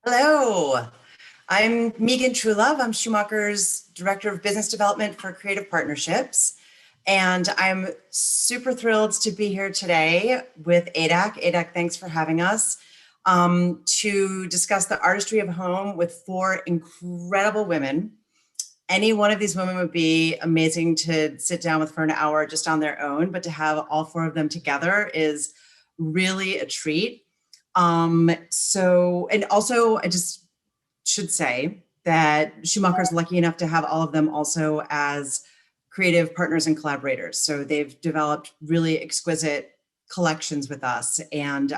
Hello, I'm Megan Truelove. I'm Schumacher's Director of Business Development for Creative Partnerships. And I'm super thrilled to be here today with ADAC. ADAC, thanks for having us to discuss the artistry of home with four incredible women. Any one of these women would be amazing to sit down with for an hour just on their own, but to have all four of them together is really a treat. And also I just should say that Schumacher's lucky enough to have all of them also as creative partners and collaborators. So they've developed really exquisite collections with us, and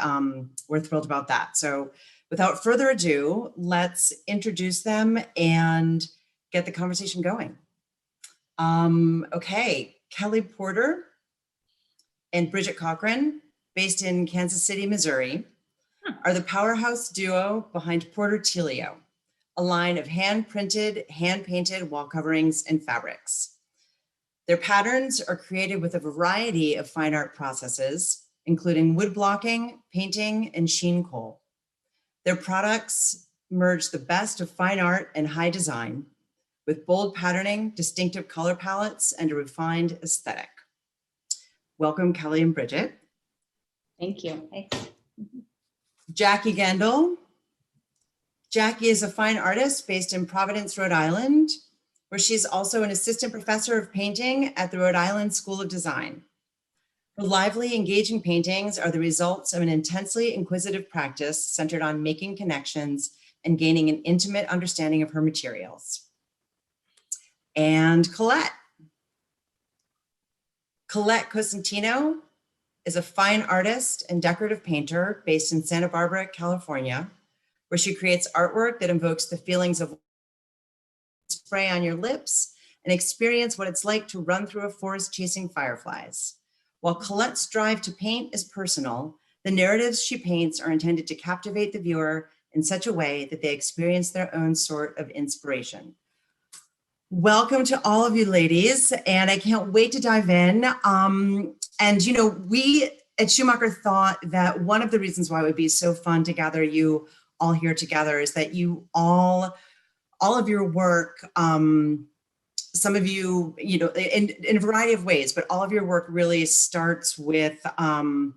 we're thrilled about that. So without further ado, let's introduce them and get the conversation going. Okay, Kelly Porter and Bridget Cochran, based in Kansas City, Missouri, are the powerhouse duo behind Portertilio, a line of hand-printed, hand-painted wall coverings and fabrics. Their patterns are created with a variety of fine art processes, including wood blocking, painting, and sheen kohl. Their products merge the best of fine art and high design with bold patterning, distinctive color palettes, and a refined aesthetic. Welcome, Kelly and Bridget. Thank you. Thanks. Jackie Gendel. Jackie is a fine artist based in Providence, Rhode Island, where she's also an assistant professor of painting at the Rhode Island School of Design. Her lively, engaging paintings are the results of an intensely inquisitive practice centered on making connections and gaining an intimate understanding of her materials. And Colette. Colette Constantino is a fine artist and decorative painter based in Santa Barbara, California, where she creates artwork that invokes the feelings of spray on your lips and experience what it's like to run through a forest chasing fireflies. While Colette's drive to paint is personal, the narratives she paints are intended to captivate the viewer in such a way that they experience their own sort of inspiration. Welcome to all of you ladies, and I can't wait to dive in. And you know, we at Schumacher thought that one of the reasons why it would be so fun to gather you all here together is that you all of your work, some of you, you know, in a variety of ways, but all of your work really starts with some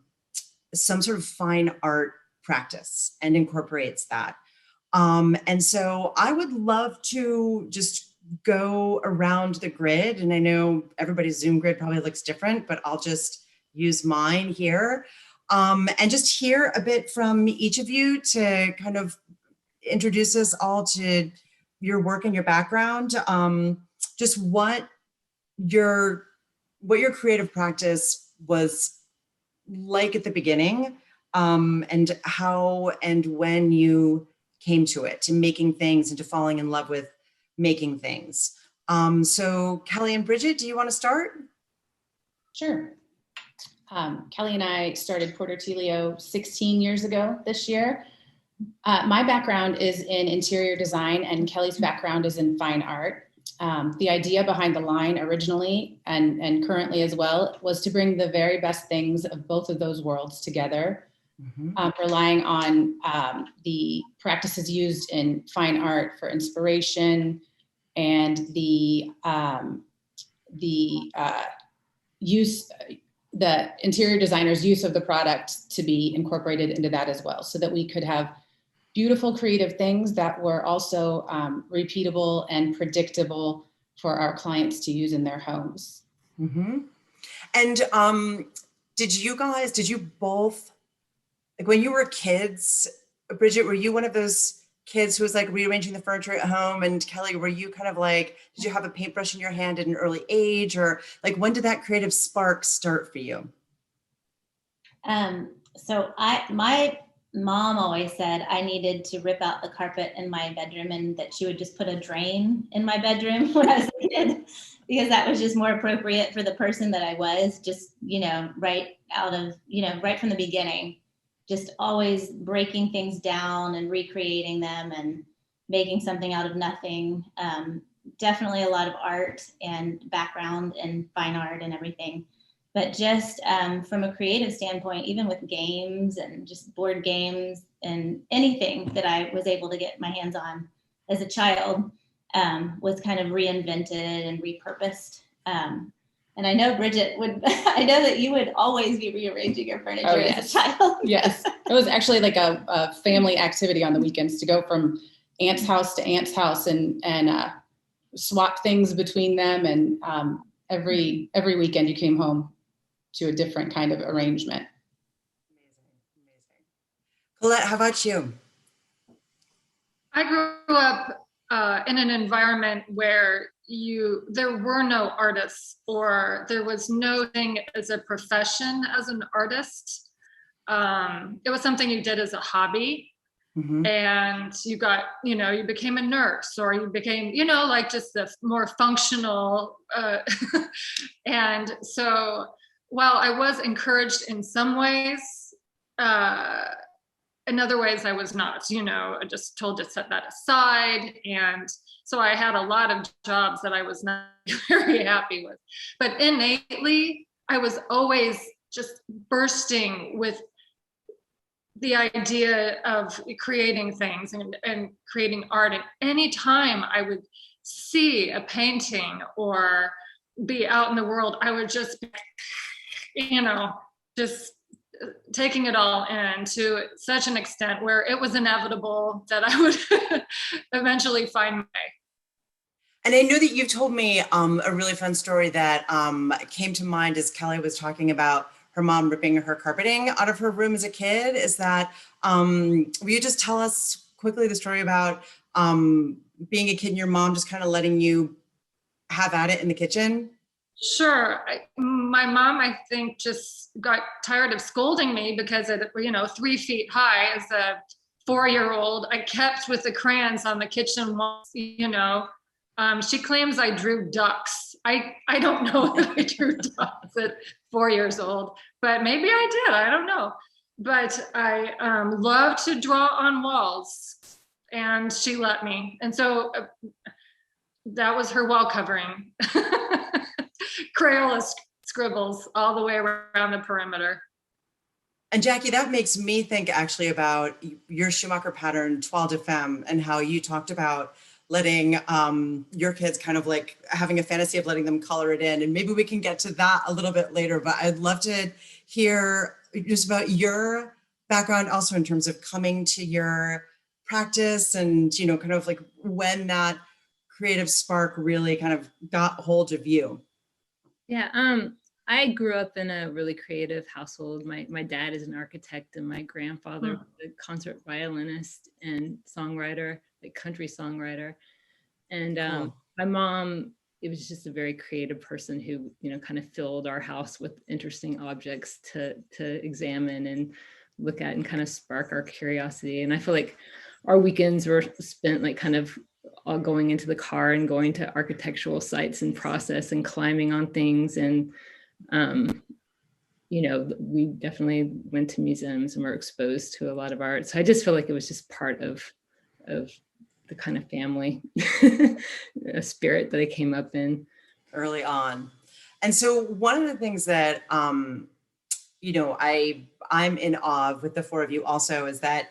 sort of fine art practice and incorporates that. And so I would love to just go around the grid, and I know everybody's Zoom grid probably looks different, but I'll just use mine here and just hear a bit from each of you to kind of introduce us all to your work and your background, just what your creative practice was like at the beginning, and how and when you came to it, to making things and to falling in love with making things. So Kelly and Bridget, do you want to start? Sure. Kelly and I started Portertilio 16 years ago this year. My background is in interior design and Kelly's background is in fine art. The idea behind the line originally and currently as well was to bring the very best things of both of those worlds together, relying on the practices used in fine art for inspiration and the interior designer's use of the product to be incorporated into that as well, so that we could have beautiful creative things that were also repeatable and predictable for our clients to use in their homes. And did you both, like when you were kids, Bridget, were you one of those kids who was like rearranging the furniture at home? And Kelly, were you kind of like, did you have a paintbrush in your hand at an early age, or like when did that creative spark start for you? So my mom always said I needed to rip out the carpet in my bedroom and that she would just put a drain in my bedroom when I was a kid, because that was just more appropriate for the person that I was, just, you know, right from the beginning, just always breaking things down and recreating them and making something out of nothing. Definitely a lot of art and background and fine art and everything. But just from a creative standpoint, even with games and just board games and anything that I was able to get my hands on as a child was kind of reinvented and repurposed. And I know Bridget would, I know that you would always be rearranging your furniture as a child. Yes. It was actually like a family activity on the weekends to go from aunt's house to aunt's house and swap things between them. And every weekend you came home to a different kind of arrangement. Amazing. Colette, how about you? I grew up in an environment where there were no artists, or there was no thing as a profession as an artist. It was something you did as a hobby. Mm-hmm. And you got, you became a nurse, or you became, like just the more functional. And so while I was encouraged in some ways, in other ways I was not, I just told to set that aside. And so I had a lot of jobs that I was not very happy with. But innately, I was always just bursting with the idea of creating things and creating art. And anytime I would see a painting or be out in the world, I would just be, just taking it all in to such an extent where it was inevitable that I would eventually find my way. And I know that you've told me a really fun story that came to mind as Kelly was talking about her mom ripping her carpeting out of her room as a kid. Is that, will you just tell us quickly the story about being a kid and your mom just kind of letting you have at it in the kitchen? Sure. My mom, I think, just got tired of scolding me because at 3 feet high as a 4-year-old, I kept with the crayons on the kitchen walls, She claims I drew ducks. I don't know if I drew ducks at 4 years old, but maybe I did. I don't know. But I love to draw on walls, and she let me. And so that was her wall covering. Crayola scribbles all the way around the perimeter. And Jackie, that makes me think actually about your Schumacher pattern, Toile de Femme, and how you talked about letting your kids kind of like having a fantasy of letting them color it in. And maybe we can get to that a little bit later, but I'd love to hear just about your background also in terms of coming to your practice and, kind of like when that creative spark really kind of got hold of you. Yeah, I grew up in a really creative household. My dad is an architect, and my grandfather was a concert violinist and songwriter, like country songwriter. And Cool. My mom, it was just a very creative person who, kind of filled our house with interesting objects to examine and look at and kind of spark our curiosity. And I feel like our weekends were spent like kind of all going into the car and going to architectural sites and process and climbing on things. And, we definitely went to museums and were exposed to a lot of art. So I just feel like it was just part of the kind of family spirit that I came up in. Early on. And so one of the things that, I'm in awe of with the four of you also is that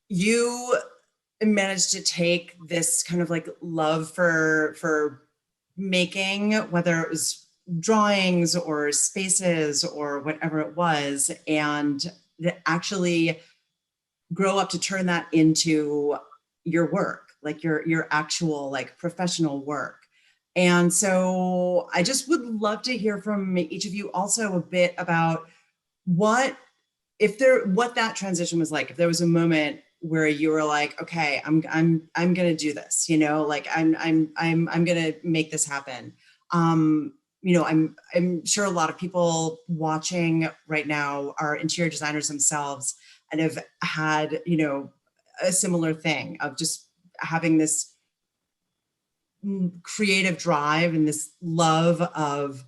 you managed to take this kind of like love for making, whether it was drawings or spaces or whatever it was, and actually grow up to turn that into your work, like your actual like professional work. And so I just would love to hear from each of you also a bit about what that transition was like. If there was a moment where you were like, okay, I'm going to do this, like I'm going to make this happen. I'm sure a lot of people watching right now are interior designers themselves and have had, a similar thing of just having this creative drive and this love of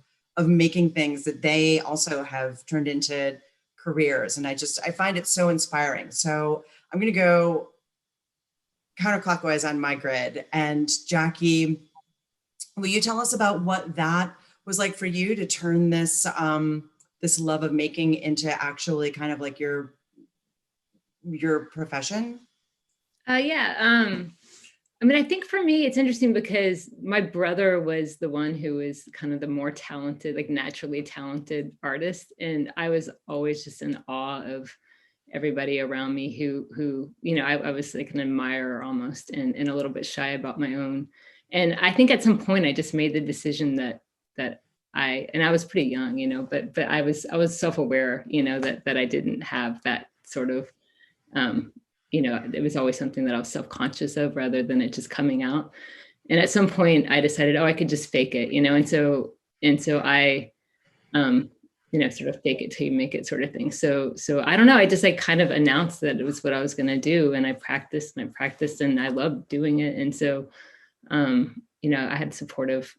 making things that they also have turned into careers. And I find it so inspiring. So I'm going to go counterclockwise on my grid. And Jackie, will you tell us about what that was like for you to turn this, this love of making into actually kind of like your profession? Yeah. I mean, I think for me, it's interesting because my brother was the one who was kind of the more talented, like naturally talented artist. And I was always just in awe of everybody around me who, you know, I was like an admirer almost and a little bit shy about my own. And I think at some point I just made the decision that I was pretty young, you know, but I was self-aware, you know, that I didn't have that sort of, you know, it was always something that I was self-conscious of rather than it just coming out. And at some point I decided, oh, I could just fake it, you know? And so I, you know, sort of fake it till you make it sort of thing. So I don't know. I just like kind of announced that it was what I was going to do. And I practiced and I loved doing it. And so, you know, I had supportive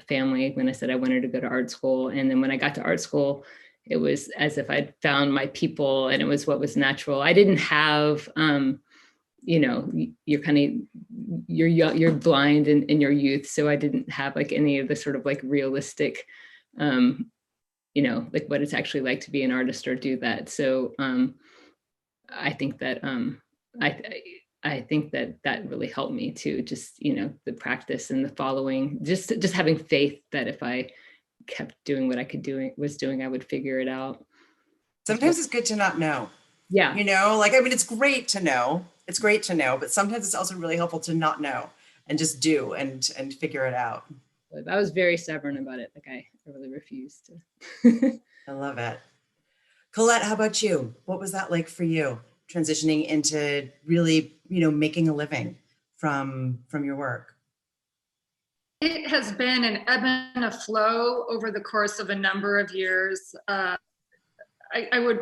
family when I said I wanted to go to art school. And then when I got to art school, it was as if I'd found my people and it was what was natural. I didn't have, you know, you're kind of, you're young, you're blind in your youth. So I didn't have like any of the sort of like realistic, you know, like what it's actually like to be an artist or do that. So I think that I think that really helped me to just, you know, the practice and the following, just having faith that if I kept doing what I was doing, I would figure it out. Sometimes it's good to not know. Yeah. You know, like, I mean, it's great to know. It's great to know, but sometimes it's also really helpful to not know and just do and figure it out. I was very stubborn about it. Like I really refused to. I love it. Colette, how about you? What was that like for you, transitioning into really, you know, making a living from your work? It has been an ebb and a flow over the course of a number of years. I would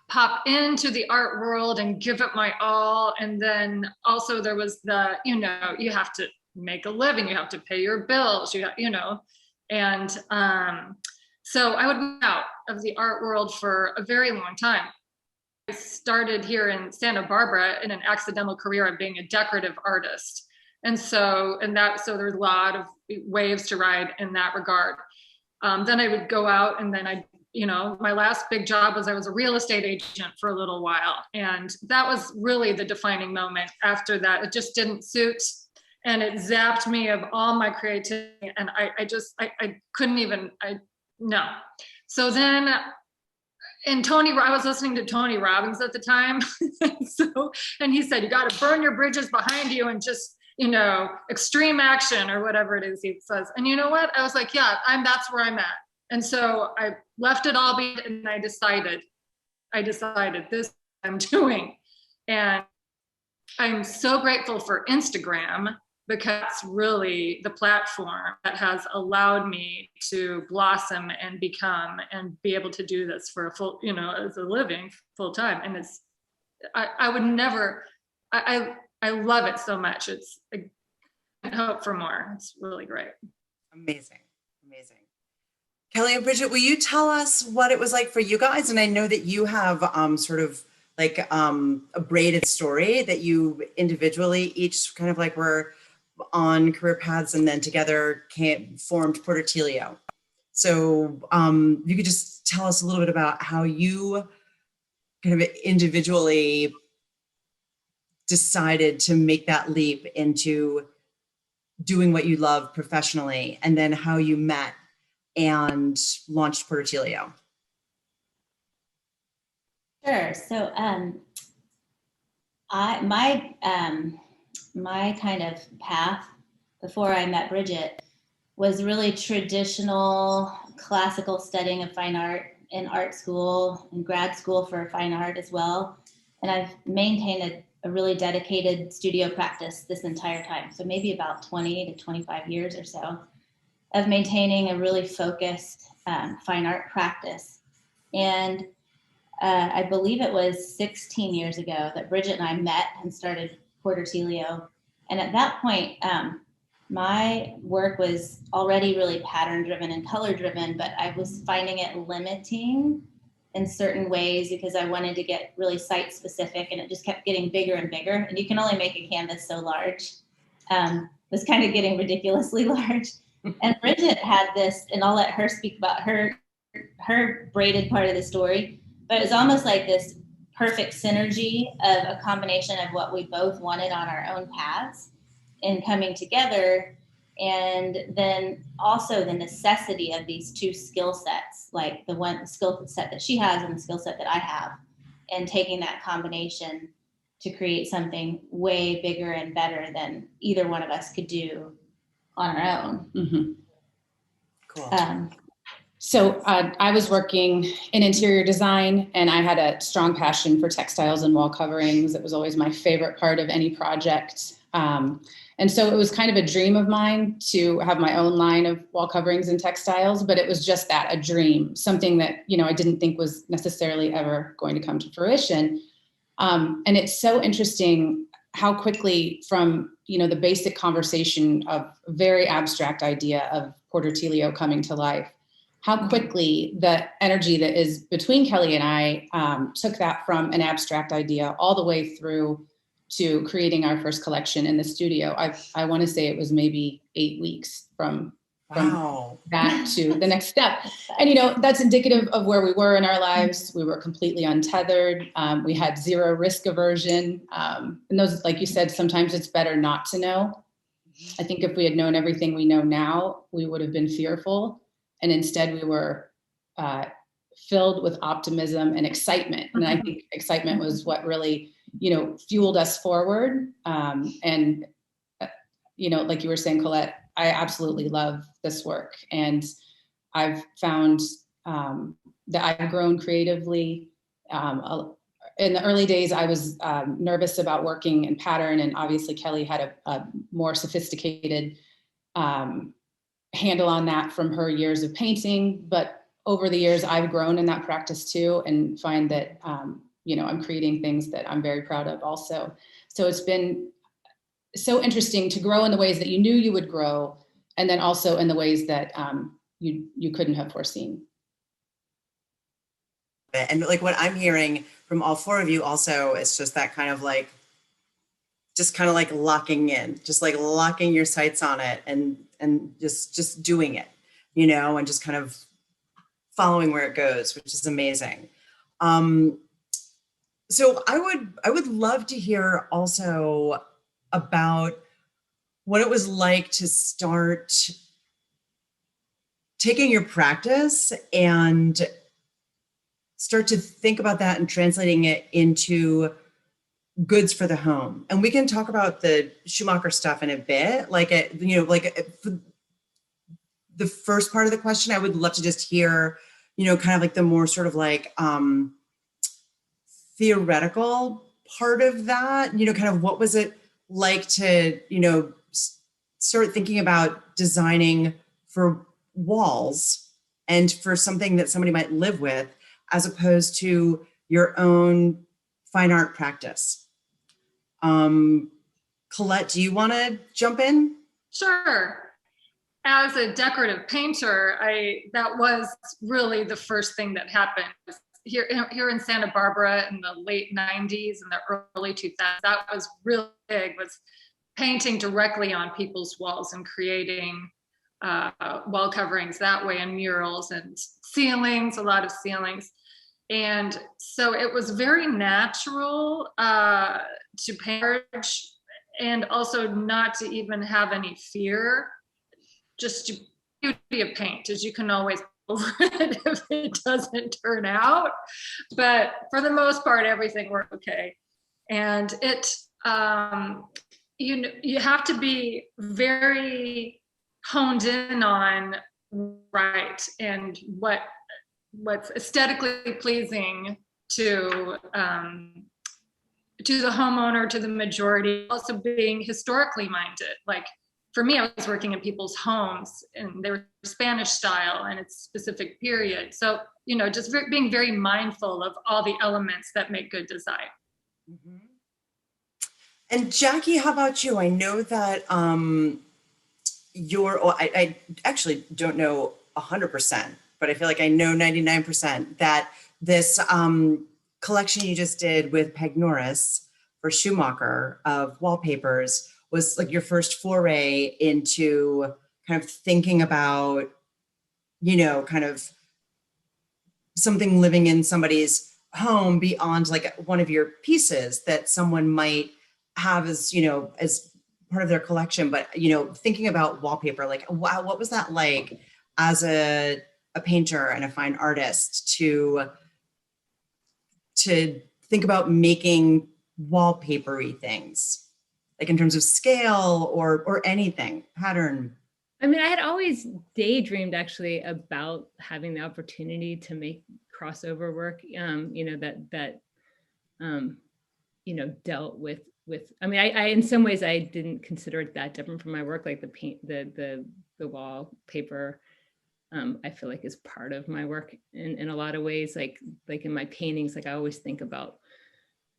pop into the art world and give it my all. And then also there was the, you know, you have to make a living, you have to pay your bills, you know, and so I would be out of the art world for a very long time. I started here in Santa Barbara in an accidental career of being a decorative artist. And so there's a lot of waves to ride in that regard. Then I would go out and then you know, my last big job was I was a real estate agent for a little while. And that was really the defining moment. After that, it just didn't suit and it zapped me of all my creativity. And I couldn't even, no. So then, I was listening to Tony Robbins at the time. And he said, you got to burn your bridges behind you and just, you know, extreme action or whatever it is he says. And you know what? I was like, yeah, that's where I'm at. And so I left it all be and I decided this I'm doing. And I'm so grateful for Instagram because it's really the platform that has allowed me to blossom and become and be able to do this for a full, you know, as a living full time. And it's, I would never, I love it so much. It's, I hope for more. It's really great. Amazing. Amazing. Kelly and Bridget, will you tell us what it was like for you guys? And I know that you have sort of like a braided story that you individually each kind of like were on career paths and then together formed Portertilio. So you could just tell us a little bit about how you kind of individually decided to make that leap into doing what you love professionally, and then how you met and launched Portertilio. Sure. So my kind of path before I met Bridget was really traditional classical studying of fine art in art school and grad school for fine art as well. And I've maintained a really dedicated studio practice this entire time. So maybe about 20 to 25 years or so of maintaining a really focused fine art practice. And I believe it was 16 years ago that Bridget and I met and started Portertilio. And at that point, my work was already really pattern driven and color driven, but I was finding it limiting in certain ways because I wanted to get really site specific, and it just kept getting bigger and bigger. And you can only make a canvas so large. It was kind of getting ridiculously large. And Bridget had this, and I'll let her speak about her braided part of the story, but it was almost like this perfect synergy of a combination of what we both wanted on our own paths and coming together. And then also the necessity of these two skill sets, like the skill set that she has and the skill set that I have, and taking that combination to create something way bigger and better than either one of us could do on our own. Mhm. Cool. So I was working in interior design, and I had a strong passion for textiles and wall coverings. It was always my favorite part of any project. And so it was kind of a dream of mine to have my own line of wall coverings and textiles, but it was just that, a dream, something that, I didn't think was necessarily ever going to come to fruition. And it's so interesting how quickly from, the basic conversation of a very abstract idea of Porter Telio coming to life, how quickly the energy that is between Kelly and I took that from an abstract idea all the way through to creating our first collection in the studio. I want to say it was maybe 8 weeks from that to the next step. And, that's indicative of where we were in our lives. We were completely untethered. We had zero risk aversion. And those, like you said, sometimes it's better not to know. I think if we had known everything we know now, we would have been fearful. And instead we were filled with optimism and excitement. And I think excitement was what really, fueled us forward. And like you were saying, Colette, I absolutely love this work. And I've found that I've grown creatively. In the early days, I was nervous about working in pattern. And obviously Kelly had a more sophisticated handle on that from her years of painting. But over the years, I've grown in that practice too, and find that, I'm creating things that I'm very proud of also. So it's been so interesting to grow in the ways that you knew you would grow, and then also in the ways that you couldn't have foreseen. And like what I'm hearing from all four of you also, it's just that kind of like locking in, just like locking your sights on it and just doing it, and just kind of following where it goes, which is amazing. So I would love to hear also about what it was like to start taking your practice and start to think about that and translating it into goods for the home. And we can talk about the Schumacher stuff in a bit. For the first part of the question, I would love to just hear, kind of like the more sort of like theoretical part of that, kind of what was it like to, start thinking about designing for walls and for something that somebody might live with, as opposed to your own fine art practice. Colette, do you want to jump in? Sure. As a decorative painter, that was really the first thing that happened. Here in Santa Barbara in the late 90s and the early 2000s, that was really big, was painting directly on people's walls and creating wall coverings that way, and murals and ceilings, a lot of ceilings. And so it was very natural to paint, and also not to even have any fear, just to beauty of paint, as you can always over it if it doesn't turn out. But for the most part, everything worked okay. And it, you have to be very honed in on right and what's aesthetically pleasing to the homeowner, to the majority, also being historically minded. Like for me, I was working in people's homes and they were Spanish style and it's specific period. So, just being very mindful of all the elements that make good design. Mm-hmm. And Jackie, how about you? I know that I actually don't know 100%, but I feel like I know 99% that this collection you just did with Peg Norris for Schumacher of wallpapers was like your first foray into kind of thinking about, you know, kind of something living in somebody's home beyond like one of your pieces that someone might have as, you know, as part of their collection. But, you know, thinking about wallpaper, like, wow, what was that like as a painter and a fine artist to think about making wallpapery things, like in terms of scale or anything, pattern? I mean, I had always daydreamed actually about having the opportunity to make crossover work, you know, that you know, dealt with, I mean, I in some ways I didn't consider it that different from my work, like the paint, the wallpaper, I feel like is part of my work in a lot of ways, like in my paintings, like I always think about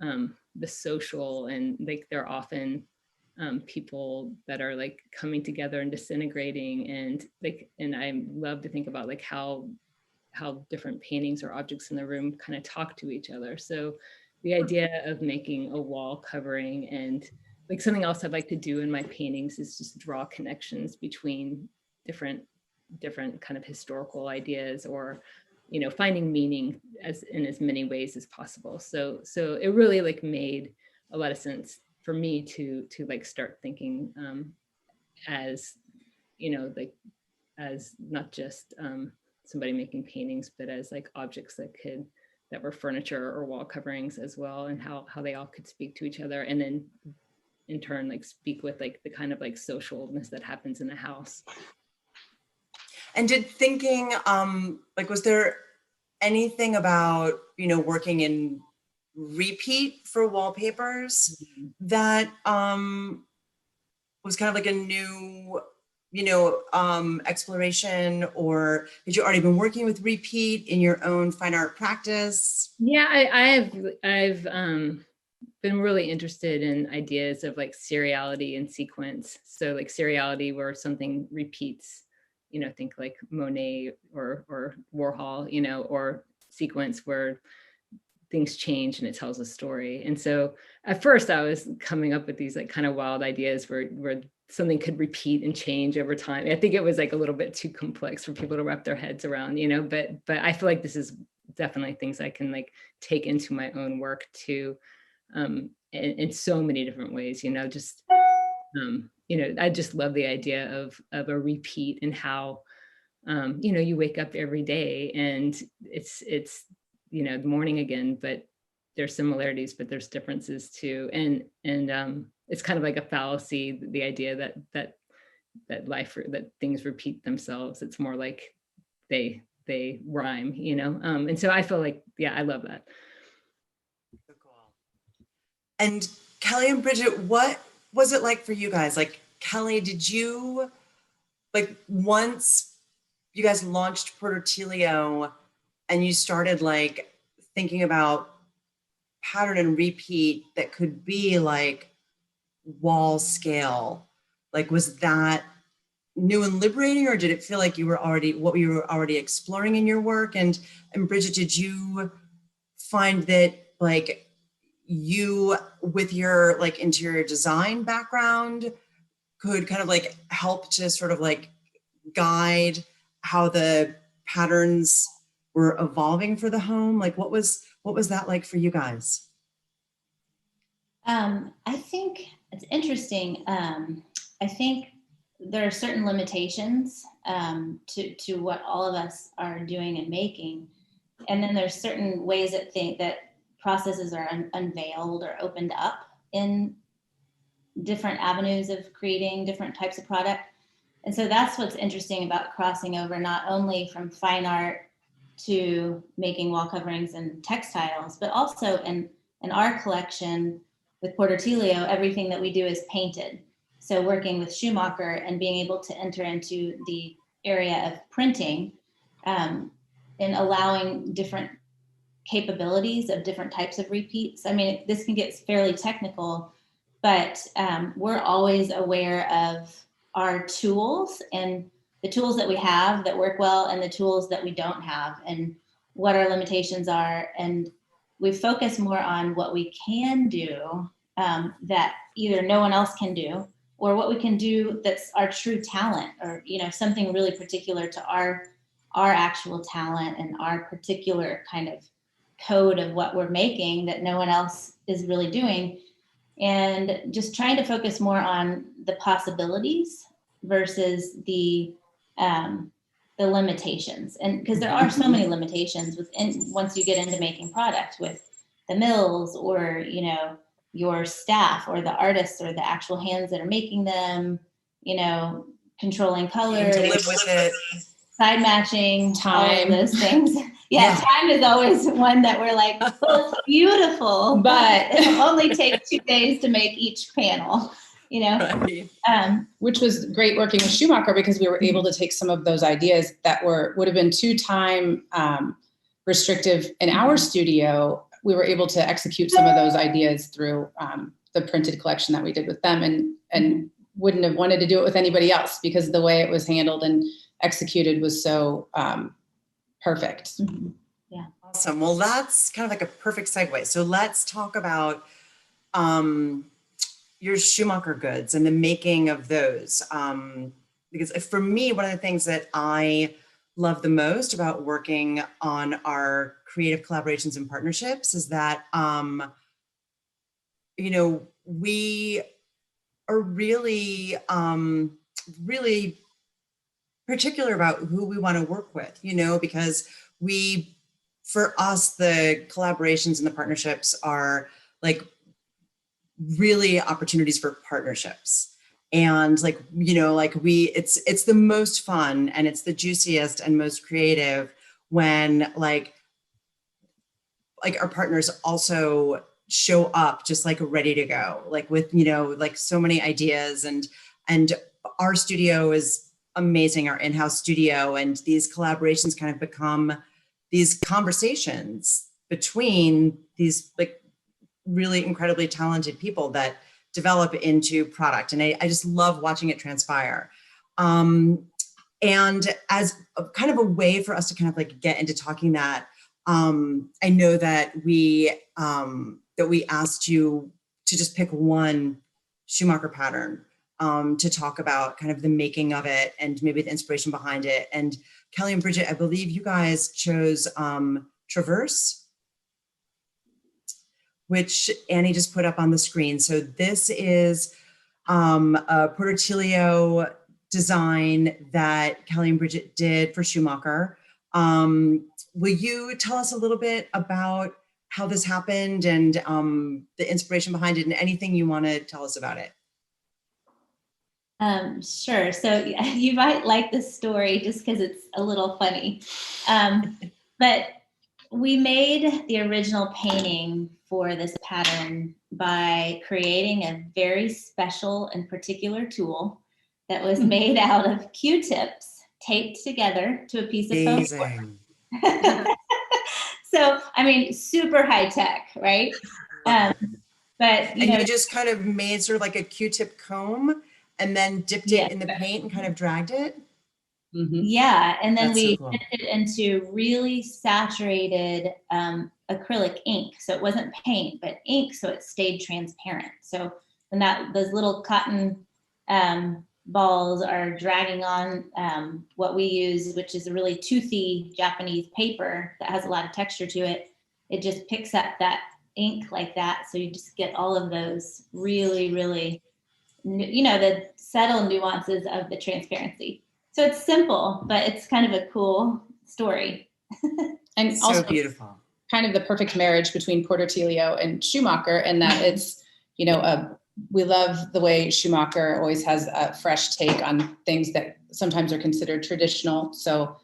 the social, and like they're often people that are like coming together and disintegrating, and like, and I love to think about like how different paintings or objects in the room kind of talk to each other. So the idea of making a wall covering, and like something else I'd like to do in my paintings is just draw connections between different kind of historical ideas, or, you know, finding meaning in as many ways as possible. So it really like made a lot of sense for me to like start thinking as, you know, like as not just somebody making paintings, but as like objects that were furniture or wall coverings as well, and how they all could speak to each other, and then in turn like speak with like the kind of like socialness that happens in a house. And did thinking, like, was there anything about, you know, working in repeat for wallpapers that was kind of like a new, you know, exploration, or had you already been working with repeat in your own fine art practice? Yeah, I've been really interested in ideas of like seriality and sequence. So like seriality where something repeats, you know, think like Monet or Warhol, you know, or sequence where things change and it tells a story. And so at first I was coming up with these like kind of wild ideas where something could repeat and change over time. I think it was like a little bit too complex for people to wrap their heads around, you know, but I feel like this is definitely things I can like take into my own work too, in so many different ways, you know, just, you know, I just love the idea of a repeat, and how, you know, you wake up every day and it's, you know, the morning again, but there's similarities, but there's differences too. And it's kind of like a fallacy, the idea that things repeat themselves. It's more like they rhyme, you know? And so I feel like, yeah, I love that. So cool. And Kelly and Bridget, what was it like for you guys? Like, Kelly, did you, like, once you guys launched Portertilio and you started like thinking about pattern and repeat that could be like wall scale, like, was that new and liberating, or did it feel like you were already exploring in your work? And Bridget, did you find that like you, with your like interior design background, could kind of like help to sort of like guide how the patterns were evolving for the home? Like, what was that like for you guys? I think it's interesting. I think there are certain limitations to what all of us are doing and making, and then there's certain ways that processes are unveiled or opened up in different avenues of creating different types of product. And so that's what's interesting about crossing over, not only from fine art to making wall coverings and textiles, but also in our collection with Portertilio, everything that we do is painted. So working with Schumacher and being able to enter into the area of printing, and allowing different capabilities of different types of repeats. I mean, this can get fairly technical, but we're always aware of our tools and the tools that we have that work well and the tools that we don't have, and what our limitations are. And we focus more on what we can do, that either no one else can do, or what we can do that's our true talent, or, you know, something really particular to our actual talent and our particular kind of code of what we're making that no one else is really doing. And just trying to focus more on the possibilities versus the limitations. And because there are so many limitations within, once you get into making product, with the mills, or, you know, your staff, or the artists, or the actual hands that are making them, you know, controlling colors, to live with it, side matching, all of Time. those things. Yeah, time is always one that we're like, well, it's beautiful, but it'll only take 2 days to make each panel, you know? right. Which was great working with Schumacher, because we were able to take some of those ideas that would have been too time restrictive in our studio. We were able to execute some of those ideas through the printed collection that we did with them, and wouldn't have wanted to do it with anybody else, because the way it was handled and executed was so perfect. Yeah. Awesome. Well, that's kind of like a perfect segue. So let's talk about your Schumacher goods and the making of those. Because for me, one of the things that I love the most about working on our creative collaborations and partnerships is that, you know, we are really, really particular about who we want to work with, you know, because for us, the collaborations and the partnerships are like really opportunities for partnerships. And like, you know, like it's the most fun, and it's the juiciest and most creative when like our partners also show up just like ready to go, like with, you know, like so many ideas. And our studio is amazing, our in-house studio, and these collaborations kind of become these conversations between these like really incredibly talented people that develop into product. And I just love watching it transpire. And as a kind of a way for us to kind of like get into talking that, I know that we asked you to just pick one Schumacher pattern to talk about kind of the making of it and maybe the inspiration behind it. And Kelly and Bridget, I believe you guys chose Traverse, which Annie just put up on the screen. So this is a Portillo design that Kelly and Bridget did for Schumacher. Will you tell us a little bit about how this happened and the inspiration behind it, and anything you want to tell us about it? Sure. So you might like this story just because it's a little funny. But we made the original painting for this pattern by creating a very special and particular tool that was made out of Q-tips taped together to a piece of foam. So, I mean, super high tech, right? But you just kind of made sort of like a Q-tip comb and then dipped it in the paint and kind of dragged it. Yeah, and then That's we so cool. dipped it into really saturated acrylic ink. So it wasn't paint, but ink, so it stayed transparent. So when those little cotton balls are dragging on what we use, which is a really toothy Japanese paper that has a lot of texture to it, it just picks up that ink like that. So you just get all of those really, really, you know, the subtle nuances of the transparency. So it's simple, but it's kind of a cool story. And So also beautiful. kind of the perfect marriage between Portillo and Schumacher, and that it's, you know, we love the way Schumacher always has a fresh take on things that sometimes are considered traditional. So,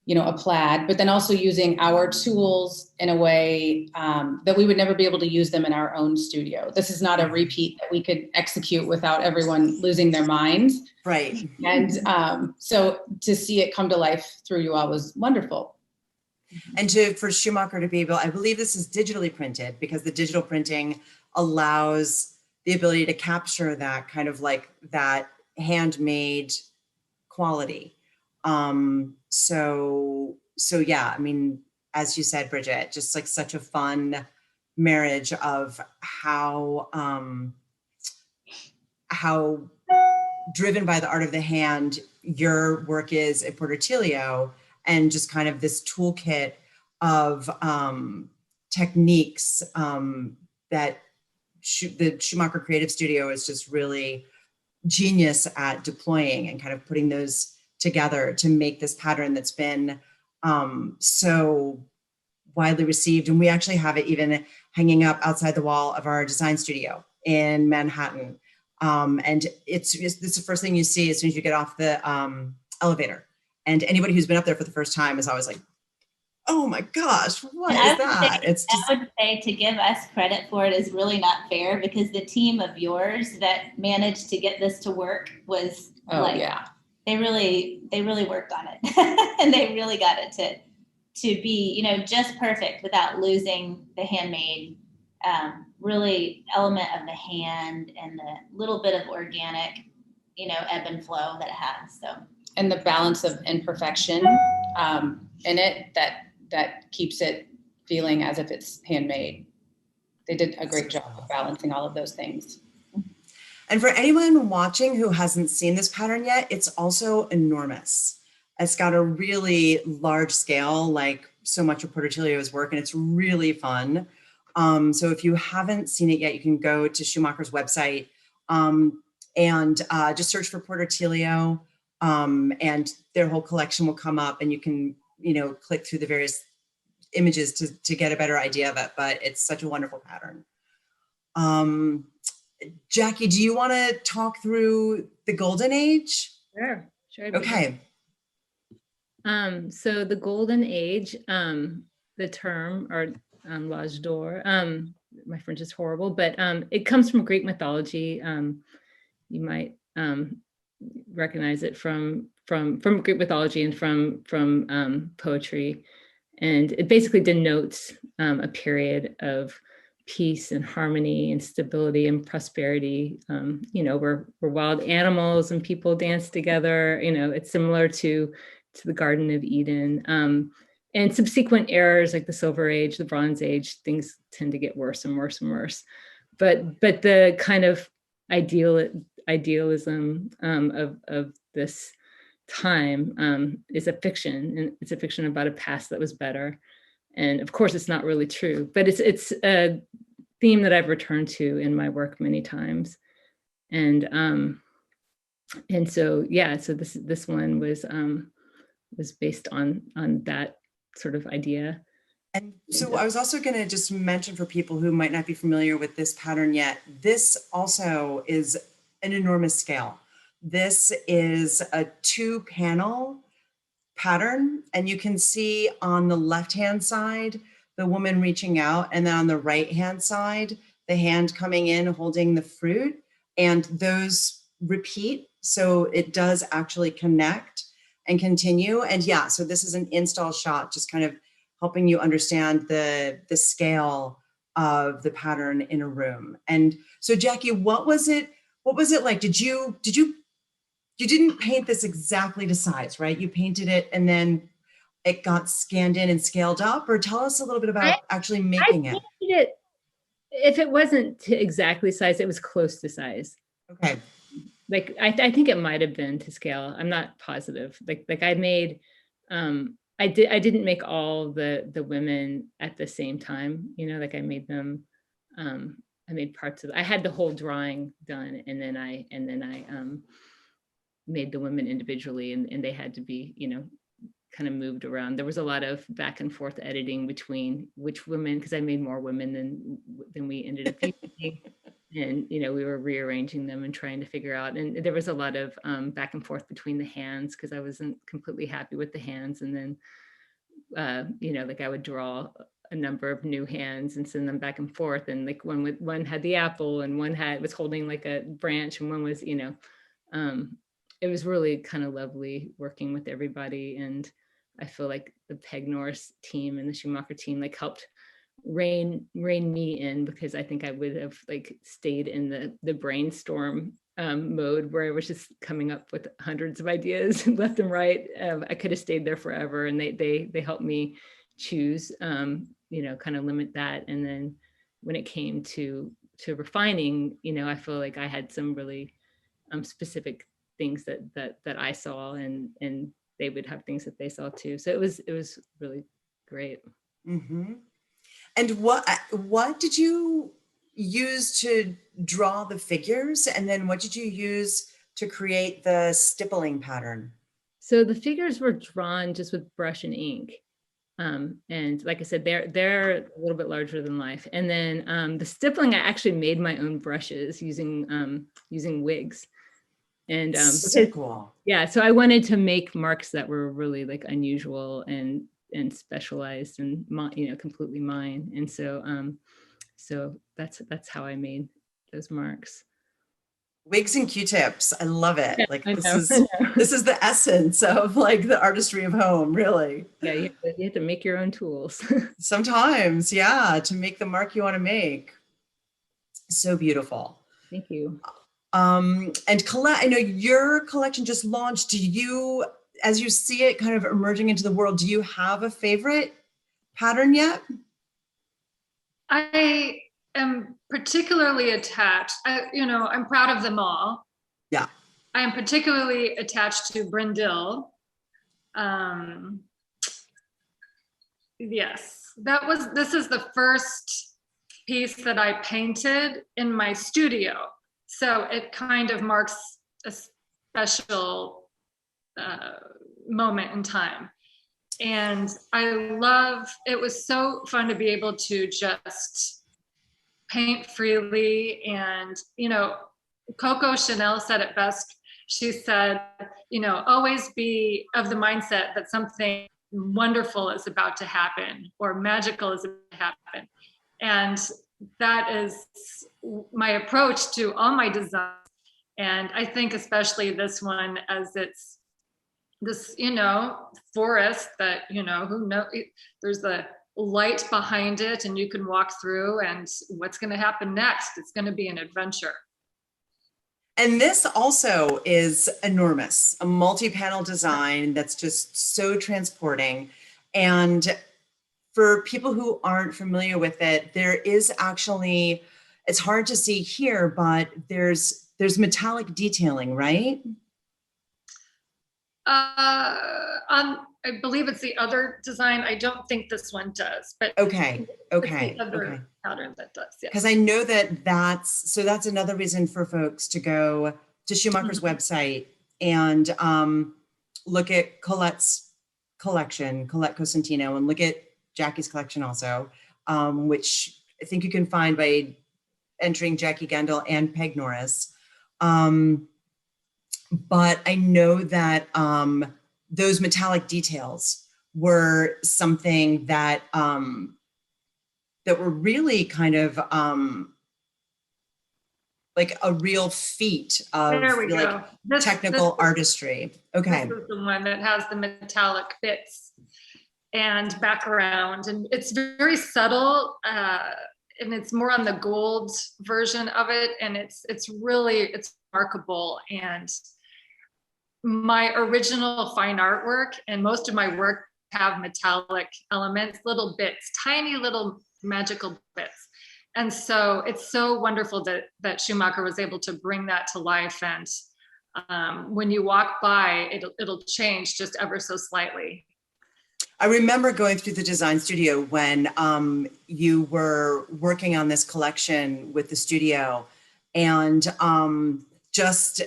you know, a plaid, but then also using our tools in a way that we would never be able to use them in our own studio. This is not a repeat that we could execute without everyone losing their minds. Right. And so to see it come to life through you all was wonderful. And for Schumacher to be able, I believe this is digitally printed, because the digital printing allows the ability to capture that kind of like that handmade quality. So yeah, I mean, as you said, Bridget, just like such a fun marriage of how driven by the art of the hand, your work is at Portertilio, and just kind of this toolkit of techniques that the Schumacher Creative Studio is just really genius at deploying and kind of putting those together to make this pattern that's been so widely received. And we actually have it even hanging up outside the wall of our design studio in Manhattan. And it's the first thing you see as soon as you get off the elevator. And anybody who's been up there for the first time is always like, oh my gosh, what is that? It's just, I would say to give us credit for it is really not fair, because the team of yours that managed to get this to work was they really worked on it and they really got it to be, you know, just perfect without losing the handmade really element of the hand and the little bit of organic, you know, ebb and flow that it has. So, and the balance of imperfection in it that keeps it feeling as if it's handmade. They did a great job of balancing all of those things. and for anyone watching who hasn't seen this pattern yet, it's also enormous. It's got a really large scale, like so much of Portertilio's work, and it's really fun. So if you haven't seen it yet, you can go to Schumacher's website and just search for Portertilio, and their whole collection will come up, and you can, you know, click through the various images to get a better idea of it. But it's such a wonderful pattern. Jackie, do you want to talk through the Golden Age? Sure. Okay. So the Golden Age, the term, or l'âge d'or, my French is horrible, but it comes from Greek mythology. You might recognize it from Greek mythology and from poetry, and it basically denotes a period of peace and harmony and stability and prosperity. You know, where wild animals and people dance together. You know, it's similar to the Garden of Eden. And subsequent eras like the Silver Age, the Bronze Age, things tend to get worse and worse and worse. But the kind of idealism of this time is a fiction, and it's a fiction about a past that was better. And of course, it's not really true, but it's a theme that I've returned to in my work many times. And so so this one was based on that sort of idea. And so I was also going to just mention for people who might not be familiar with this pattern yet, this also is an enormous scale. This is a 2-panel pattern, and you can see on the left-hand side, the woman reaching out, and then on the right-hand side, the hand coming in, holding the fruit, and those repeat. So it does actually connect and continue. And yeah, so this is an install shot, just kind of helping you understand the scale of the pattern in a room. And so Jackie, what was it like? You didn't paint this exactly to size, right? You painted it and then it got scanned in and scaled up, or tell us a little bit about actually making it. If it wasn't to exactly size, it was close to size. Okay. Like I think it might have been to scale. I'm not positive. Like I made, I didn't make all the women at the same time. You know, like I made them. I made parts of. I had the whole drawing done, and then I made the women individually, and they had to be, you know, kind of moved around. There was a lot of back and forth editing between which women, because I made more women than we ended up using. And, you know, we were rearranging them and trying to figure out, and there was a lot of back and forth between the hands, because I wasn't completely happy with the hands. And then, you know, like I would draw a number of new hands and send them back and forth. And like one had the apple, and one was holding like a branch, and one was, you know, it was really kind of lovely working with everybody. And I feel like the Peg Norris team and the Schumacher team like helped rein me in, because I think I would have like stayed in the brainstorm mode where I was just coming up with hundreds of ideas left and right. I could have stayed there forever, and they helped me choose, you know, kind of limit that. And then when it came to refining, you know, I feel like I had some really specific things that I saw, and they would have things that they saw too. So it was really great. Mm-hmm. And what did you use to draw the figures? And then what did you use to create the stippling pattern? So the figures were drawn just with brush and ink. And like I said, they're a little bit larger than life. And then the stippling, I actually made my own brushes using wigs. And So cool. yeah, so I wanted to make marks that were really like unusual and specialized and completely mine. And so that's how I made those marks. Wigs and Q-tips. I love it. Yeah, Like I this know. is the essence of like the artistry of home, really. Yeah, you have to make your own tools. Sometimes, yeah, to make the mark you want to make. So beautiful. Thank you. And Colette, I know your collection just launched. Do you, as you see it kind of emerging into the world, do you have a favorite pattern yet? I am particularly attached. I'm proud of them all. Yeah. I am particularly attached to Brindle. Yes, this is the first piece that I painted in my studio. So it kind of marks a special moment in time. And it was so fun to be able to just paint freely. And, Coco Chanel said it best. She said, always be of the mindset that something wonderful is about to happen or magical is about to happen. And that is my approach to all my designs. And I think especially this one, as it's this, forest that, who knows, there's the light behind it and you can walk through, and what's going to happen next? It's going to be an adventure. And this also is enormous, a multi-panel design that's just so transporting. And for people who aren't familiar with it, there is actually, it's hard to see here, but there's metallic detailing, right? I believe it's the other design. I don't think this one does, but Okay. it's the other pattern that does. Yeah. Because I know that's another reason for folks to go to Schumacher's website and look at Colette's collection, Colette Constantino, and look at Jackie's collection also, which I think you can find by entering Jackie Gendel and Peg Norris. But I know that those metallic details were something that that were really kind of like a real feat of like technical artistry. Okay. This is the one that has the metallic bits and background, and it's very subtle, and it's more on the gold version of it, and it's remarkable. And my original fine artwork and most of my work have metallic elements, little bits, tiny little magical bits. And so it's so wonderful that Schumacher was able to bring that to life. And when you walk by, it'll change just ever so slightly. I remember going through the design studio when you were working on this collection with the studio, and just,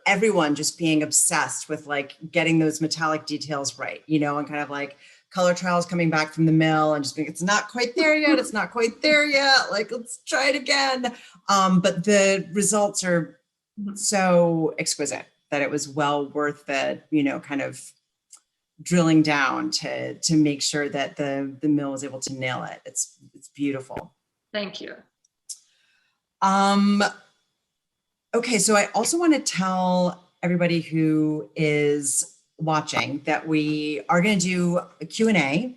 everyone just being obsessed with like getting those metallic details right, and kind of like color trials coming back from the mill and just being, it's not quite there yet. It's not quite there yet. Like, let's try it again. But the results are so exquisite that it was well worth the, kind of drilling down to make sure that the mill was able to nail it. It's beautiful. Thank you. Okay, so I also want to tell everybody who is watching that we are going to do a Q&A.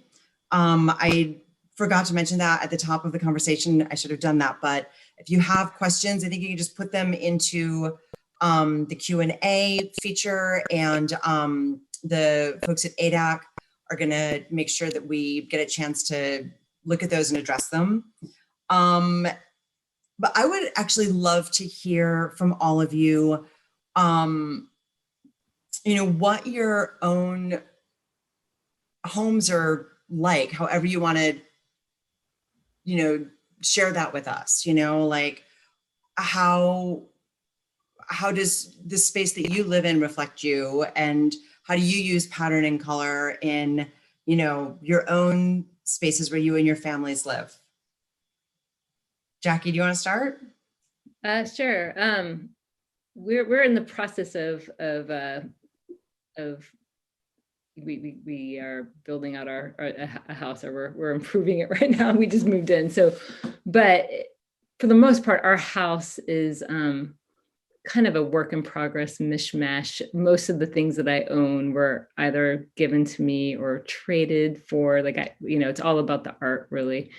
I forgot to mention that at the top of the conversation. I should have done that, but if you have questions, I think you can just put them into the Q&A feature, and the folks at ADAC are going to make sure that we get a chance to look at those and address them. But I would actually love to hear from all of you you know, what your own homes are like, however you want to, you know, share that with us, you know, like how does the space that you live in reflect you, and how do you use pattern and color in, you know, your own spaces where you and your families live? Jackie, do you want to start? Sure. We're in the process of we are building out a house, or we're improving it right now. We just moved in, so, but for the most part, our house is kind of a work in progress mishmash. Most of the things that I own were either given to me or traded for, like, you know, it's all about the art, really.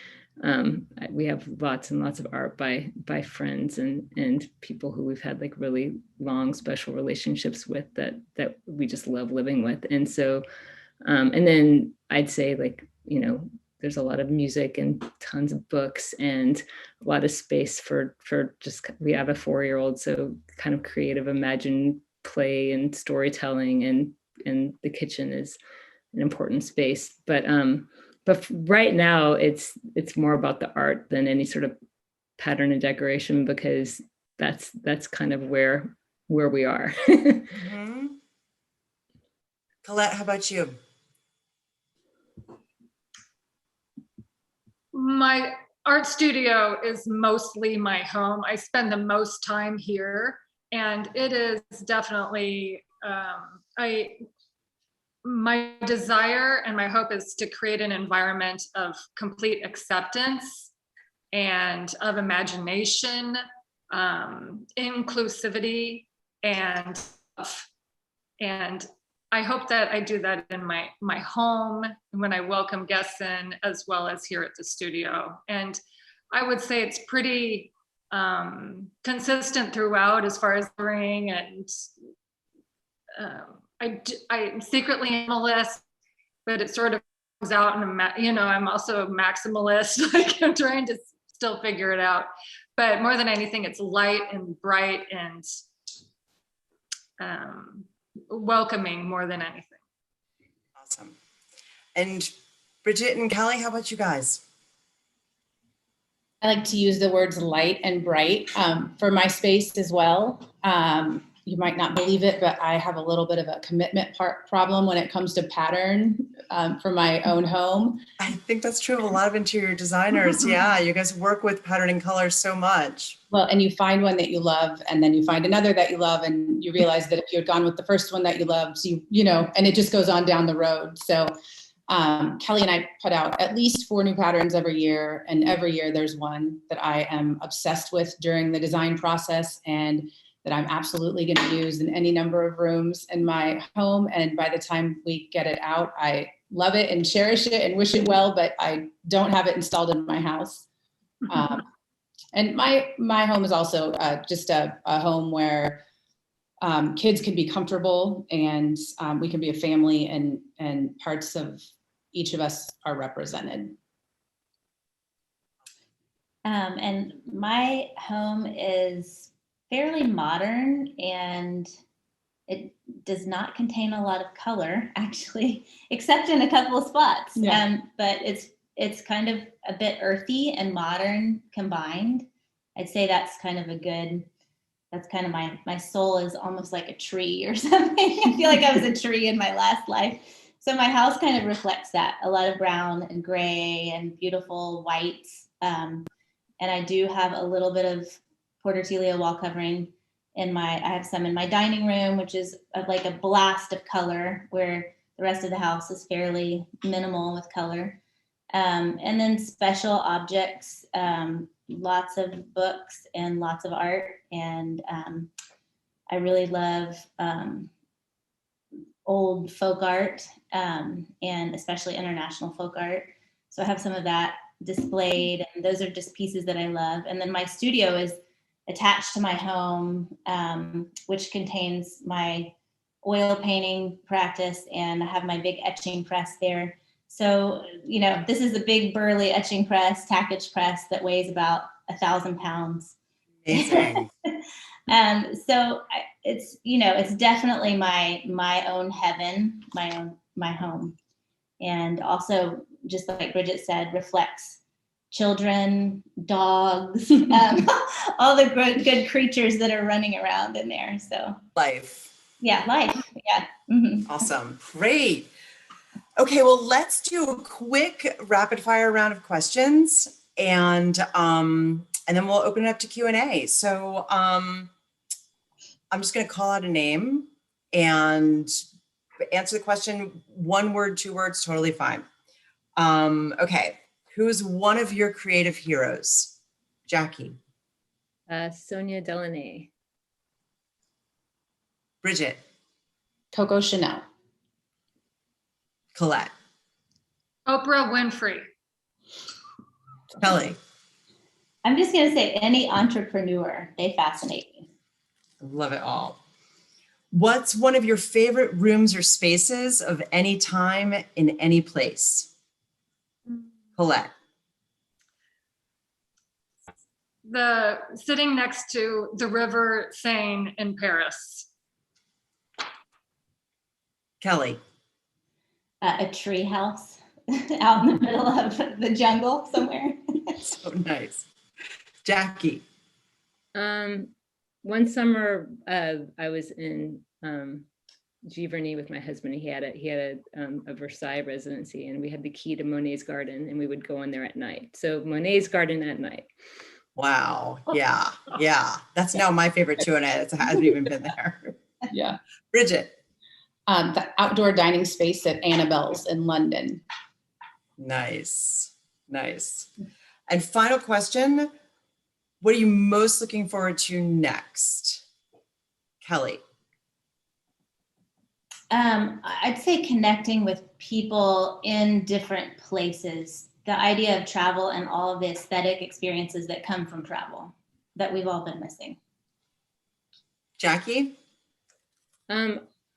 We have lots and lots of art by friends and people who we've had like really long special relationships with that we just love living with. And so, and then I'd say, like, you know, there's a lot of music and tons of books and a lot of space for just, we have a 4-year-old, so kind of creative imagine play and storytelling, and the kitchen is an important space. But right now it's more about the art than any sort of pattern and decoration, because that's kind of where we are. Mm-hmm. Colette, how about you? My art studio is mostly my home. I spend the most time here, and it is definitely my desire and my hope is to create an environment of complete acceptance and of imagination, inclusivity, and love. And I hope that I do that in my home when I welcome guests in, as well as here at the studio. And I would say it's pretty consistent throughout as far as the ring. And I'm secretly minimalist, but it sort of comes out, and you know, I'm also a maximalist. Like, I'm trying to still figure it out. But more than anything, it's light and bright and welcoming more than anything. Awesome. And Bridget and Kelly, how about you guys? I like to use the words light and bright for my space as well. You might not believe it, but I have a little bit of a commitment problem when it comes to pattern for my own home. I think that's true of a lot of interior designers. Yeah, you guys work with pattern and color so much. Well, and you find one that you love, and then you find another that you love, and you realize that if you had gone with the first one that you loved, you know, and it just goes on down the road. So Kelly and I put out at least 4 new patterns every year, and every year there's one that I am obsessed with during the design process, and that I'm absolutely going to use in any number of rooms in my home. And by the time we get it out, I love it and cherish it and wish it well, but I don't have it installed in my house. And my home is also just a home where kids can be comfortable, and we can be a family, and parts of each of us are represented. And my home is fairly modern, and it does not contain a lot of color, actually, except in a couple of spots. Yeah. But it's kind of a bit earthy and modern combined. I'd say that's kind of my soul is almost like a tree or something. I feel like I was a tree in my last life. So my house kind of reflects that, a lot of brown and gray and beautiful whites. And I do have a little bit of Portertilio wall covering I have some in my dining room, which is like a blast of color, where the rest of the house is fairly minimal with color. And then special objects, lots of books and lots of art. And I really love old folk art, and especially international folk art. So I have some of that displayed, and those are just pieces that I love. And then my studio is attached to my home, which contains my oil painting practice, and I have my big etching press there. So, you know, this is a big burly etching press, tackage press that weighs about 1,000 pounds. Amazing. It's, you know, it's definitely my own heaven, my home. And also, just like Bridget said, reflects children, dogs, all the good creatures that are running around in there. So Life. yeah, life. Yeah. Mhm. Awesome. Great. Okay, well, let's do a quick rapid fire round of questions, and then we'll open it up to Q&A. So I'm just going to call out a name and answer the question. 1 word, 2 words, totally fine. Okay, who's one of your creative heroes? Jackie. Sonia Delaney. Bridget. Coco Chanel. Colette. Oprah Winfrey. Kelly. I'm just going to say any entrepreneur, they fascinate me. Love it all. What's one of your favorite rooms or spaces of any time in any place? Colette. The sitting next to the river Seine in Paris. Kelly. A tree house out in the middle of the jungle somewhere. So nice. Jackie. One summer, I was in Giverny with my husband. He had a Versailles residency, and we had the key to Monet's garden, and we would go in there at night. So Monet's garden at night. Wow. Yeah. Yeah. That's now my favorite too, and it hasn't even been there. Yeah. Bridget. The outdoor dining space at Annabelle's in London. Nice. Nice. And final question. What are you most looking forward to next? Kelly. I'd say connecting with people in different places. The idea of travel and all of the aesthetic experiences that come from travel that we've all been missing. Jackie.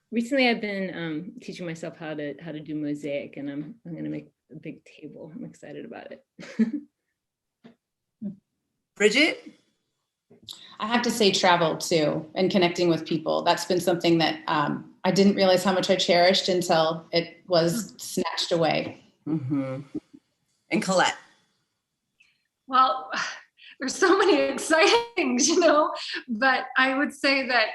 Recently, I've been teaching myself how to do mosaic, and I'm going to make a big table. I'm excited about it. Bridget. I have to say travel too, and connecting with people. That's been something that I didn't realize how much I cherished until it was snatched away. Mm-hmm. And Colette. Well, there's so many exciting things, but I would say that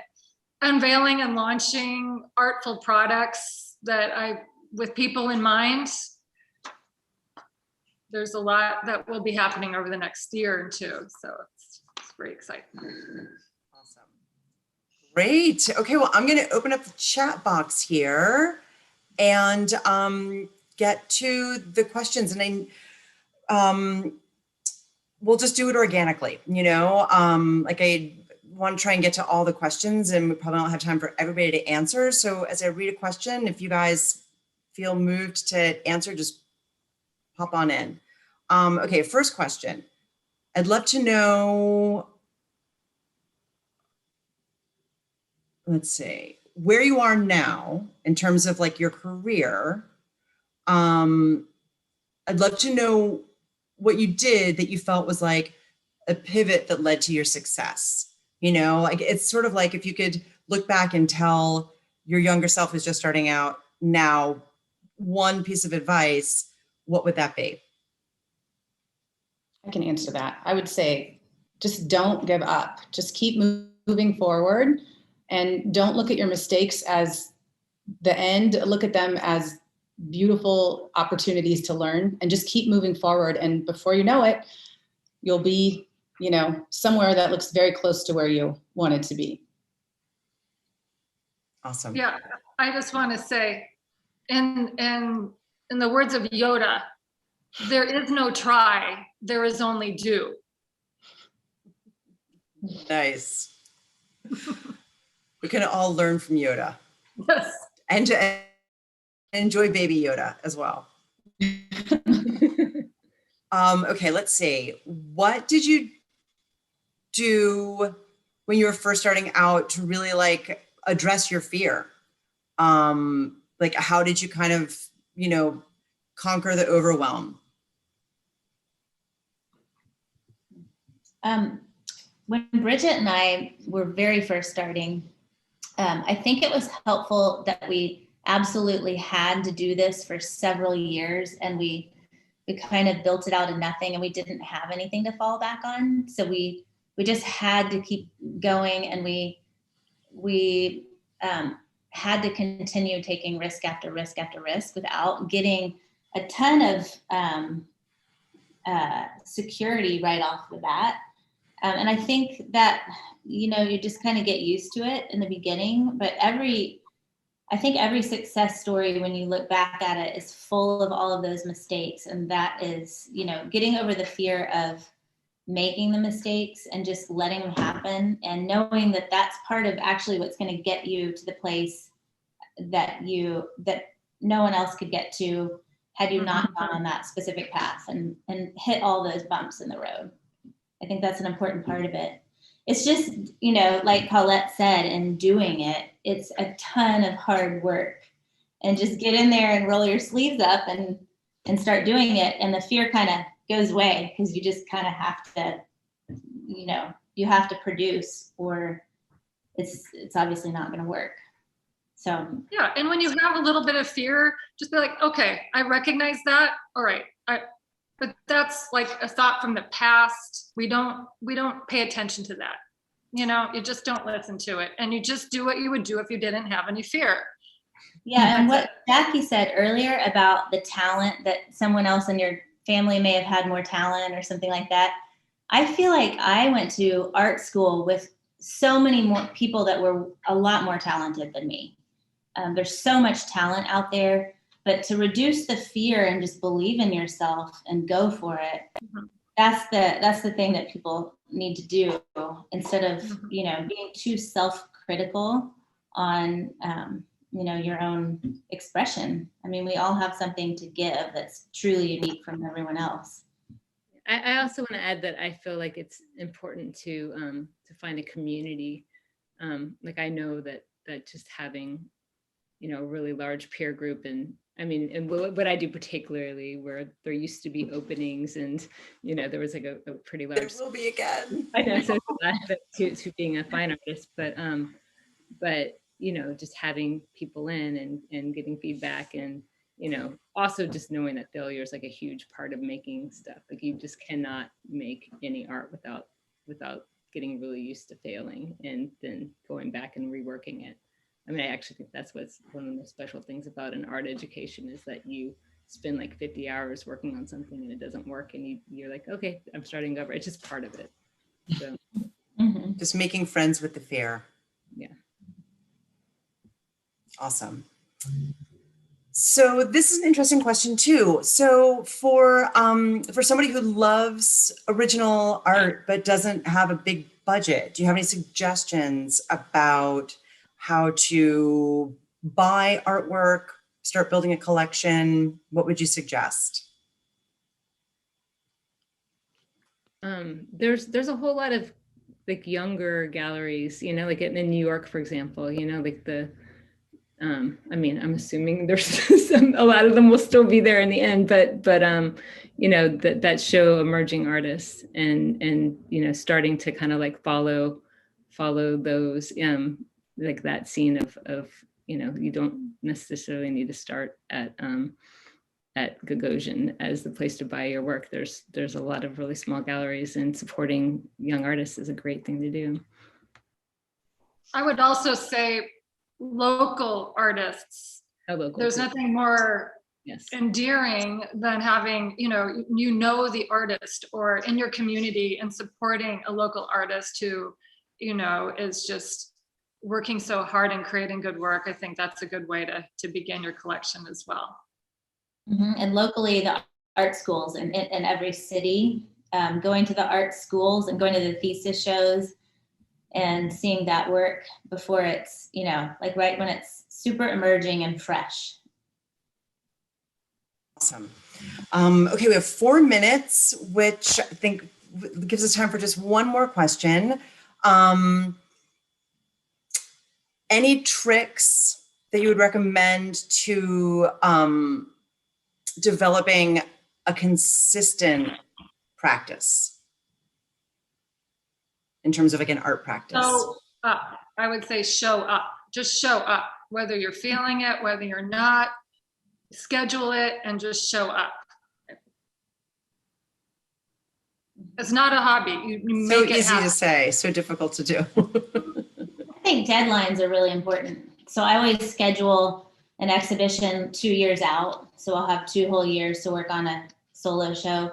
unveiling and launching artful products with people in mind, there's a lot that will be happening over the next year or two. So it's very exciting. Awesome. Great. Okay, well, I'm going to open up the chat box here and get to the questions. And we'll just do it organically, I want to try and get to all the questions, and we probably don't have time for everybody to answer. So as I read a question, if you guys feel moved to answer, just pop on in. Okay, first question. I'd love to know, let's see, where you are now in terms of like your career. I'd love to know what you did that you felt was like a pivot that led to your success. It's sort of like if you could look back and tell your younger self who's just starting out now one piece of advice, what would that be? I can answer that. I would say just don't give up. Just keep moving forward, and don't look at your mistakes as the end. Look at them as beautiful opportunities to learn, and just keep moving forward. And before you know it, you'll be, somewhere that looks very close to where you wanted to be. Awesome. Yeah, I just want to say, in the words of Yoda, there is no try, there is only do. Nice. We can all learn from Yoda. Yes. And to enjoy baby Yoda as well. Okay, let's see. What did you do when you were first starting out to really address your fear? How did you kind of, conquer the overwhelm? when Bridget and I were very first starting, I think it was helpful that we absolutely had to do this for several years, and we kind of built it out of nothing, and we didn't have anything to fall back on. So we just had to keep going, and we had to continue taking risk after risk after risk without getting a ton of security right off the bat. And I think that, you just kind of get used to it in the beginning, but I think every success story, when you look back at it, is full of all of those mistakes. And that is, getting over the fear of making the mistakes and just letting them happen, and knowing that that's part of actually what's going to get you to the place that no one else could get to had you not gone on that specific path and hit all those bumps in the road. I think that's an important part of it. It's just, like Colette said, in doing it, it's a ton of hard work, and just get in there and roll your sleeves up and start doing it. And the fear kind of goes away, because you just kind of have to, you have to produce, or it's obviously not going to work. So yeah, and when you have a little bit of fear, just be like, okay, I recognize that. All right, but that's like a thought from the past. We don't pay attention to that. You just don't listen to it, and you just do what you would do if you didn't have any fear. Yeah, and what Jackie said earlier about the talent, that someone else in your family may have had more talent or something like that. I feel like I went to art school with so many more people that were a lot more talented than me. There's so much talent out there, but to reduce the fear and just believe in yourself and go for it, that's the thing that people need to do, instead of being too self-critical on your own expression. I mean, we all have something to give that's truly unique from everyone else. I also want to add that I feel like it's important to find a community. Like I know that just having a really large peer group, and I mean, and what I do particularly, where there used to be openings, and there was like a pretty large. There will be again. I know, so to being a fine artist, but just having people in and getting feedback, and also just knowing that failure is like a huge part of making stuff. Like you just cannot make any art without getting really used to failing and then going back and reworking it. I mean, I actually think that's what's one of the most special things about an art education, is that you spend like 50 hours working on something and it doesn't work, and you're like, okay, I'm starting over. It's just part of it. So just making friends with the fear. Yeah. Awesome. So this is an interesting question too. So for somebody who loves original art but doesn't have a big budget, do you have any suggestions about how to buy artwork, start building a collection? What would you suggest? There's a whole lot of like younger galleries, like in New York, for example, like the I mean, I'm assuming there's a lot of them will still be there in the end, but that show emerging artists and starting to kind of like follow those like that scene of you don't necessarily need to start at Gagosian as the place to buy your work. There's a lot of really small galleries, and supporting young artists is a great thing to do. I would also say local artists. There's nothing more endearing than having the artist or in your community, and supporting a local artist who is just working so hard and creating good work. I think that's a good way to begin your collection as well. And locally, the art schools in every city, going to the art schools and going to the thesis shows and seeing that work before it's, like right when it's super emerging and fresh. Awesome. Okay, we have 4 minutes, which I think gives us time for just one more question. Any tricks that you would recommend to developing a consistent practice? in terms of like an art practice? Show up. I would say show up. Just show up, whether you're feeling it, whether you're not. Schedule it and just show up. It's not a hobby. You So make it easy happen. to say, so difficult to do. I think deadlines are really important. So I always schedule an exhibition 2 years out. So I'll have 2 whole years to work on a solo show.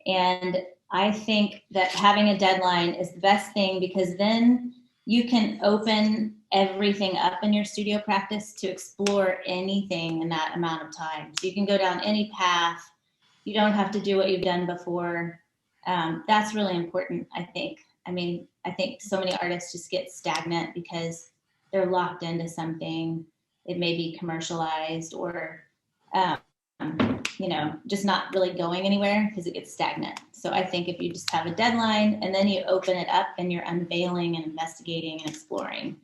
And I think that having a deadline is the best thing, because then you can open everything up in your studio practice to explore anything in that amount of time. So you can go down any path. You don't have to do what you've done before. That's really important, I think. I mean, I think so many artists just get stagnant because they're locked into something. It may be commercialized or, you know, just not really going anywhere because it gets stagnant. So I think if you just have a deadline and then you open it up and you're unveiling and investigating and exploring.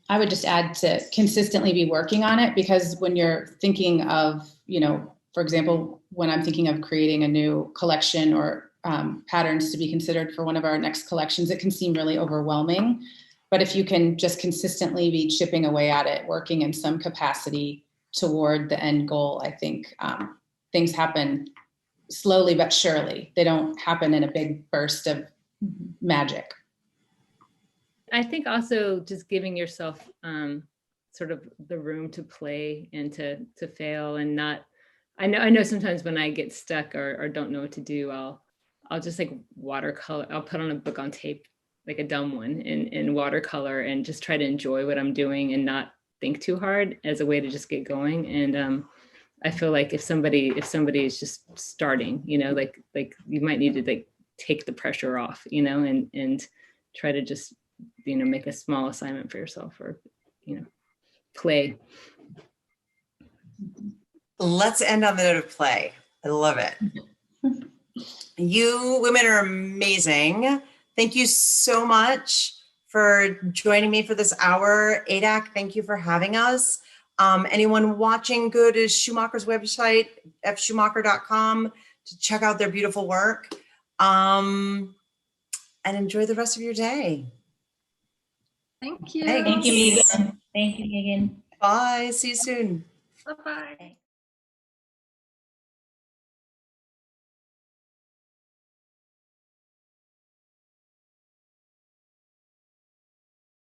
I would just add to consistently be working on it, because when you're thinking of, you know, for example, when I'm thinking of creating a new collection or patterns to be considered for one of our next collections, it can seem really overwhelming. But if you can just consistently be chipping away at it, working in some capacity toward the end goal, I think things happen slowly but surely. They don't happen in a big burst of magic. I think also just giving yourself sort of the room to play and to fail and not. I know sometimes when I get stuck or don't know what to do, I'll just like watercolor. I'll put on a book on tape, like a dumb one, in watercolor, and just try to enjoy what I'm doing and not think too hard as a way to just get going. And I feel like if somebody is just starting, you know, like you might need to like take the pressure off, you know, and try to just, you know, make a small assignment for yourself, or, you know, play. Let's end on the note of play. I love it. You women are amazing. Thank you so much for joining me for this hour. ADAC, thank you for having us. Anyone watching, go to Schumacher's website, fschumacher.com, to check out their beautiful work. And enjoy the rest of your day. Thank you. Thanks. Thank you, Megan. Thank you, Megan. Bye. See you soon. Bye-bye.